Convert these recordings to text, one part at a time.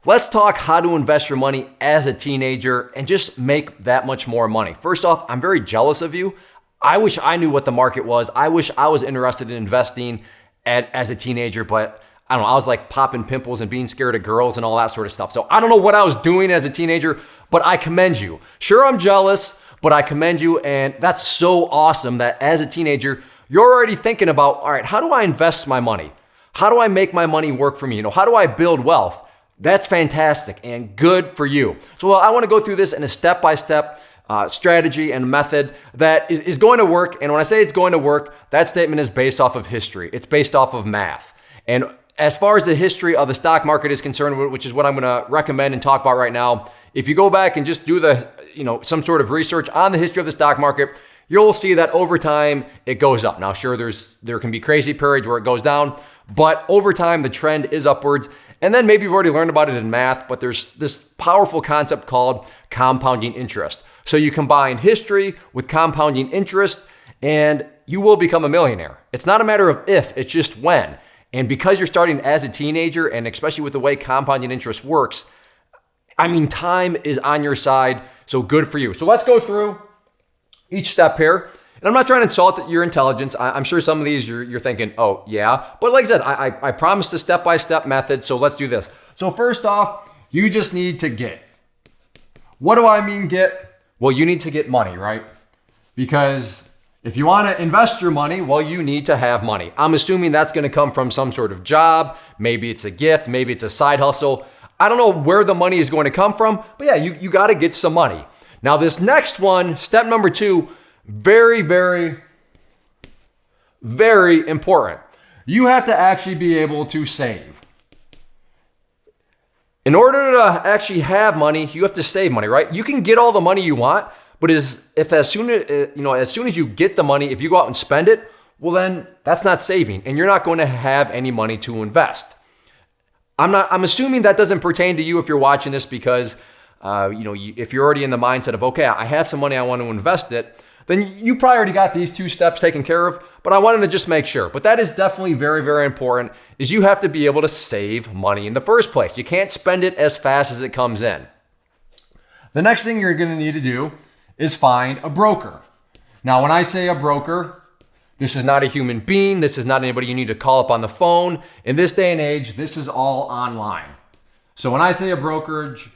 Let's talk how to invest your money as a teenager and just make that much more money. First off, I'm very jealous of you. I wish I knew what the market was. I wish I was interested in investing as a teenager, but I don't know, I was like popping pimples and being scared of girls and all that sort of stuff. So I don't know what I was doing as a teenager, but I commend you. Sure, I'm jealous, but I commend you. And that's so awesome that as a teenager, you're already thinking about, all right, how do I invest my money? How do I make my money work for me? How do I build wealth? That's fantastic and good for you. So I want to go through this in a step-by-step strategy and method that is going to work. And when I say it's going to work, that statement is based off of history. It's based off of math. And as far as the history of the stock market is concerned, which is what I'm going to recommend and talk about right now, if you go back and just do some sort of research on the history of the stock market, you'll see that over time it goes up. Now, sure, there can be crazy periods where it goes down, but over time the trend is upwards. And then maybe you've already learned about it in math, but there's this powerful concept called compounding interest. So you combine history with compounding interest and you will become a millionaire. It's not a matter of if, it's just when. And because you're starting as a teenager, and especially with the way compounding interest works, time is on your side, so good for you. So let's go through each step here. And I'm not trying to insult your intelligence. I'm sure some of these you're thinking, oh yeah. But like I said, I promised a step-by-step method, so let's do this. So first off, you just need to get. What do I mean get? Well, you need to get money, right? Because if you want to invest your money, well, you need to have money. I'm assuming that's going to come from some sort of job. Maybe it's a gift. Maybe it's a side hustle. I don't know where the money is going to come from, but yeah, you got to get some money. Now, this next one, step number 2, very, very, very important. You have to actually be able to save. In order to actually have money, you have to save money, right? You can get all the money you want, but as soon as you get the money, if you go out and spend it, well then that's not saving, and you're not going to have any money to invest. I'm assuming that doesn't pertain to you if you're watching this because if you're already in the mindset of, okay, I have some money, I want to invest it, then you probably already got these 2 steps taken care of, but I wanted to just make sure. But that is definitely very, very important, is you have to be able to save money in the first place. You can't spend it as fast as it comes in. The next thing you're going to need to do is find a broker. Now, when I say a broker, this is not a human being. This is not anybody you need to call up on the phone. In this day and age, this is all online. So when I say a brokerage,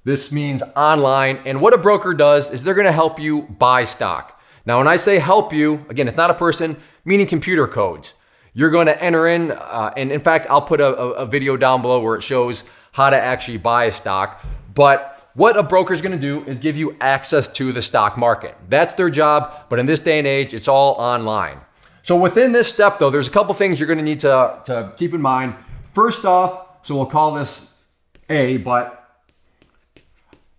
this means online. And what a broker does is they're going to help you buy stock. Now, when I say help you, again, it's not a person, meaning computer codes. You're going to enter in, and in fact, I'll put a video down below where it shows how to actually buy a stock. But what a broker is going to do is give you access to the stock market. That's their job. But in this day and age, it's all online. So within this step, though, there's a couple things you're going to need to keep in mind. First off, so we'll call this A, but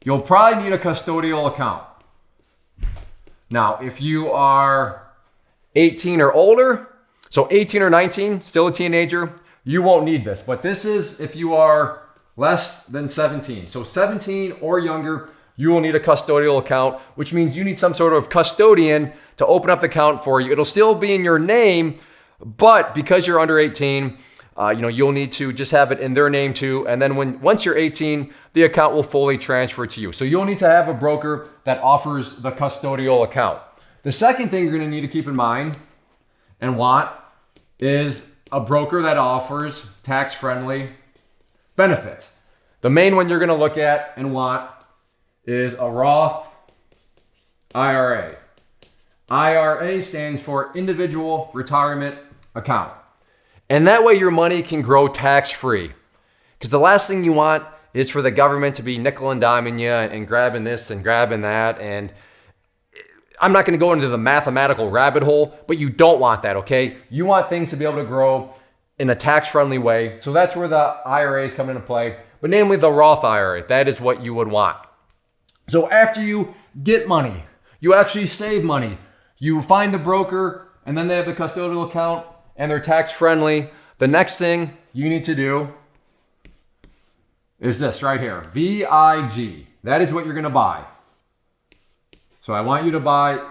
you'll probably need a custodial account. Now, if you are 18 or older, so 18 or 19, still a teenager, you won't need this. But this is if you are less than 17. So 17 or younger, you will need a custodial account, which means you need some sort of custodian to open up the account for you. It'll still be in your name, but because you're under 18, you'll need to just have it in their name too. And then once you're 18, the account will fully transfer to you. So you'll need to have a broker that offers the custodial account. The second thing you're going to need to keep in mind and want is a broker that offers tax-friendly benefits. The main one you're going to look at and want is a Roth IRA. IRA stands for Individual Retirement Account. And that way your money can grow tax-free. Because the last thing you want is for the government to be nickel and diming you and grabbing this and grabbing that. And I'm not going to go into the mathematical rabbit hole, but you don't want that, okay? You want things to be able to grow in a tax-friendly way. So that's where the IRAs come into play. But namely the Roth IRA, that is what you would want. So after you get money, you actually save money, you find a broker, and then they have the custodial account, and they're tax-friendly. The next thing you need to do is this right here, VIG. That is what you're going to buy. So I want you to buy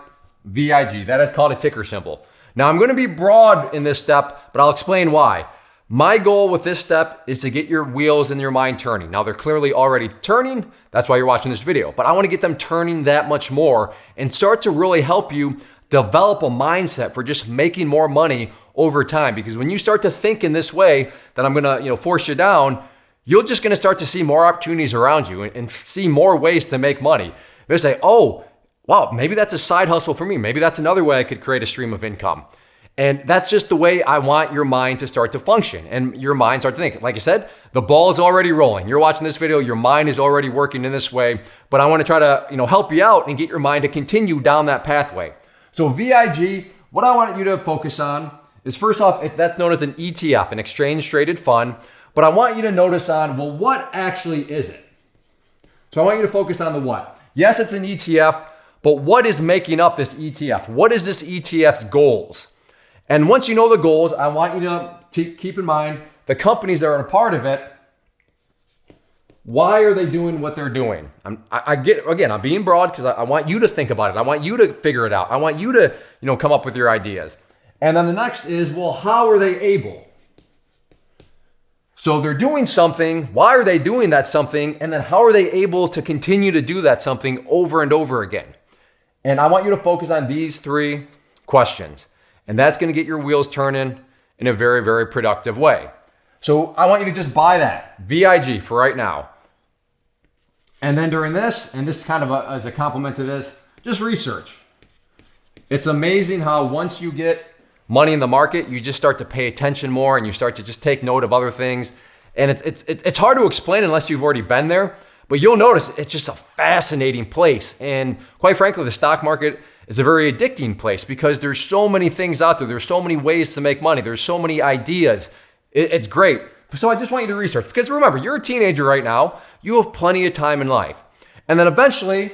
VIG. That is called a ticker symbol. Now I'm going to be broad in this step, but I'll explain why. My goal with this step is to get your wheels in your mind turning. Now they're clearly already turning. That's why you're watching this video, but I want to get them turning that much more and start to really help you develop a mindset for just making more money over time. Because when you start to think in this way that I'm going to, force you down, you're just going to start to see more opportunities around you and see more ways to make money. You'll say, oh, wow, maybe that's a side hustle for me. Maybe that's another way I could create a stream of income. And that's just the way I want your mind to start to function and your mind start to think. Like I said, the ball is already rolling. You're watching this video, your mind is already working in this way, but I want to try to, help you out and get your mind to continue down that pathway. So VIG, what I want you to focus on is, first off, that's known as an ETF, an exchange traded fund, but I want you to notice on, well, what actually is it? So I want you to focus on the what. Yes, it's an ETF, but what is making up this ETF? What is this ETF's goals? And once you know the goals, I want you to keep in mind the companies that are a part of it. Why are they doing what they're doing? I'm being broad because I want you to think about it. I want you to figure it out. I want you to, come up with your ideas. And then the next is, well, how are they able? So they're doing something. Why are they doing that something? And then how are they able to continue to do that something over and over again? And I want you to focus on these 3 questions. And that's going to get your wheels turning in a very, very productive way. So I want you to just buy that VIG for right now. And then during this, and this is kind of as a compliment to this, just research. It's amazing how once you get money in the market, you just start to pay attention more and you start to just take note of other things. And it's hard to explain unless you've already been there, but you'll notice it's just a fascinating place. And quite frankly, the stock market is a very addicting place because there's so many things out there. There's so many ways to make money. There's so many ideas. It's great. So I just want you to research, because remember, you're a teenager right now. You have plenty of time in life. And then eventually,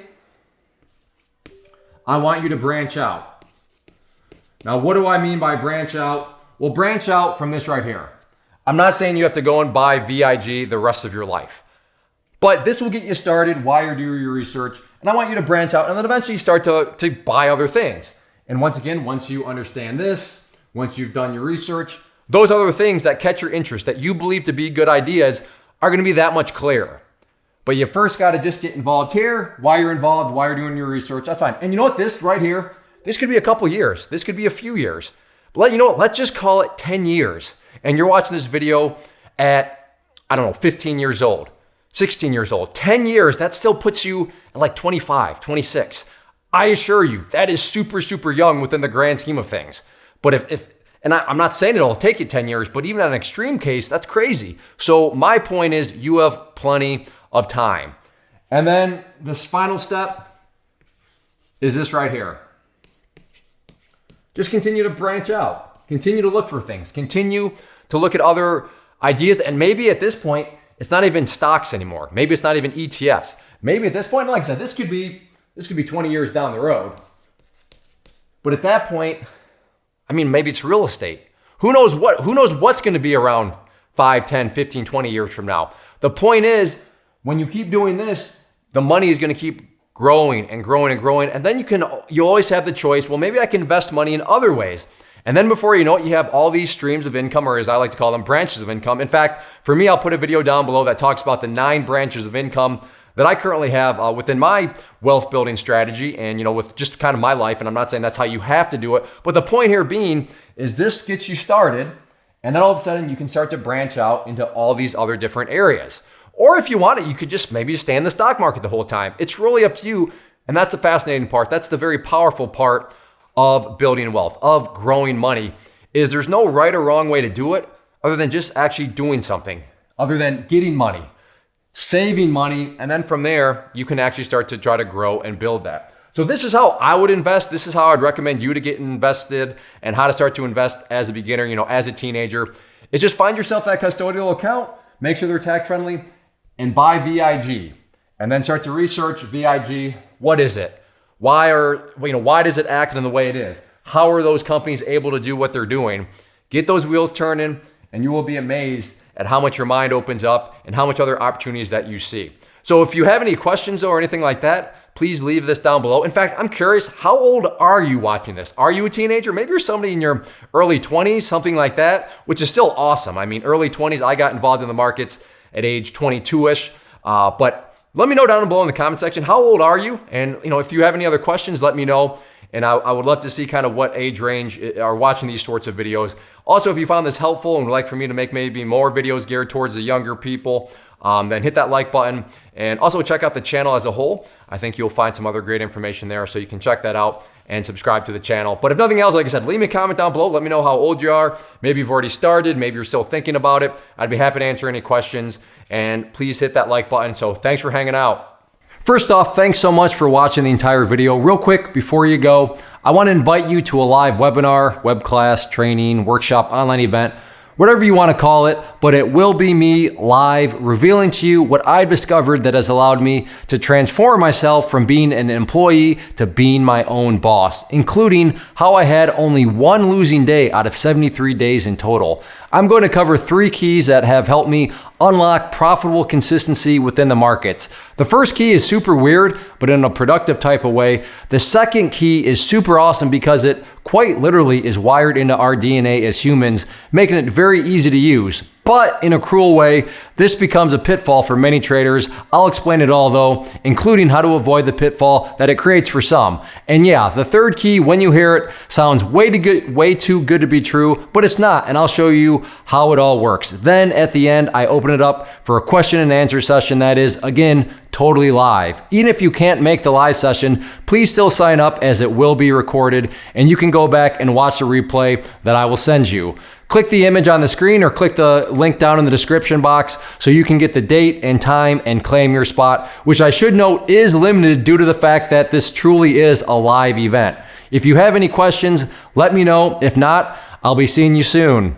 I want you to branch out. Now, what do I mean by branch out? Well, branch out from this right here. I'm not saying you have to go and buy VIG the rest of your life, but this will get you started while you're doing your research. And I want you to branch out and then eventually start to buy other things. And once again, once you understand this, once you've done your research, those other things that catch your interest, that you believe to be good ideas, are going to be that much clearer. But you first got to just get involved here. While you're involved, while you're doing your research, that's fine. And you know what? This right here, this could be a couple years. This could be a few years. But let's just call it 10 years. And you're watching this video at, 15 years old. 16 years old, 10 years, that still puts you at like 25, 26. I assure you, that is super, super young within the grand scheme of things. But I'm not saying it'll take you 10 years, but even at an extreme case, that's crazy. So my point is you have plenty of time. And then this final step is this right here. Just continue to branch out, continue to look for things, continue to look at other ideas. And maybe at this point, it's not even stocks anymore. Maybe it's not even ETFs. Maybe at this point, like I said, this could be 20 years down the road. But at that point, maybe it's real estate. Who knows what's going to be around 5, 10, 15, 20 years from now. The point is, when you keep doing this, the money is going to keep growing and growing and growing. And then you always have the choice, well, maybe I can invest money in other ways. And then before you know it, you have all these streams of income, or as I like to call them, branches of income. In fact, for me, I'll put a video down below that talks about the 9 branches of income that I currently have within my wealth building strategy and, with just kind of my life. And I'm not saying that's how you have to do it. But the point here being is this gets you started. And then all of a sudden you can start to branch out into all these other different areas. Or if you want it, you could just maybe stay in the stock market the whole time. It's really up to you. And that's the fascinating part. That's the very powerful part of building wealth, of growing money, is there's no right or wrong way to do it other than just actually doing something, other than getting money, saving money. And then from there, you can actually start to try to grow and build that. So this is how I would invest. This is how I'd recommend you to get invested and how to start to invest as a beginner, as a teenager, is just find yourself that custodial account, make sure they're tax friendly, and buy VIG. And then start to research VIG. What is it? Why does it act in the way it is? How are those companies able to do what they're doing? Get those wheels turning, and you will be amazed at how much your mind opens up and how much other opportunities that you see. So if you have any questions or anything like that, please leave this down below. In fact, I'm curious, how old are you watching this? Are you a teenager? Maybe you're somebody in your early 20s, something like that, which is still awesome. I mean, early 20s, I got involved in the markets at age 22-ish, but let me know down below in the comment section, how old are you? And if you have any other questions, let me know. And I would love to see kind of what age range are watching these sorts of videos. Also, if you found this helpful and would like for me to make maybe more videos geared towards the younger people, then hit that like button. And also check out the channel as a whole. I think you'll find some other great information there, so you can check that out and subscribe to the channel. But if nothing else, like I said, leave me a comment down below. Let me know how old you are. Maybe you've already started. Maybe you're still thinking about it. I'd be happy to answer any questions. And please hit that like button. So thanks for hanging out. First off, thanks so much for watching the entire video. Real quick, before you go, I want to invite you to a live webinar, web class, training, workshop, online event, whatever you want to call it, but it will be me live revealing to you what I've discovered that has allowed me to transform myself from being an employee to being my own boss, including how I had only one losing day out of 73 days in total. I'm going to cover 3 keys that have helped me unlock profitable consistency within the markets. The first key is super weird, but in a productive type of way. The second key is super awesome because it quite literally is wired into our DNA as humans, making it very easy to use. But in a cruel way, this becomes a pitfall for many traders. I'll explain it all though, including how to avoid the pitfall that it creates for some. And yeah, the third key, when you hear it, sounds way too good to be true, but it's not, and I'll show you how it all works. Then at the end, I open it up for a question and answer session that is, again, totally live. Even if you can't make the live session, please still sign up as it will be recorded, and you can go back and watch the replay that I will send you. Click the image on the screen or click the link down in the description box so you can get the date and time and claim your spot, which I should note is limited due to the fact that this truly is a live event. If you have any questions, let me know. If not, I'll be seeing you soon.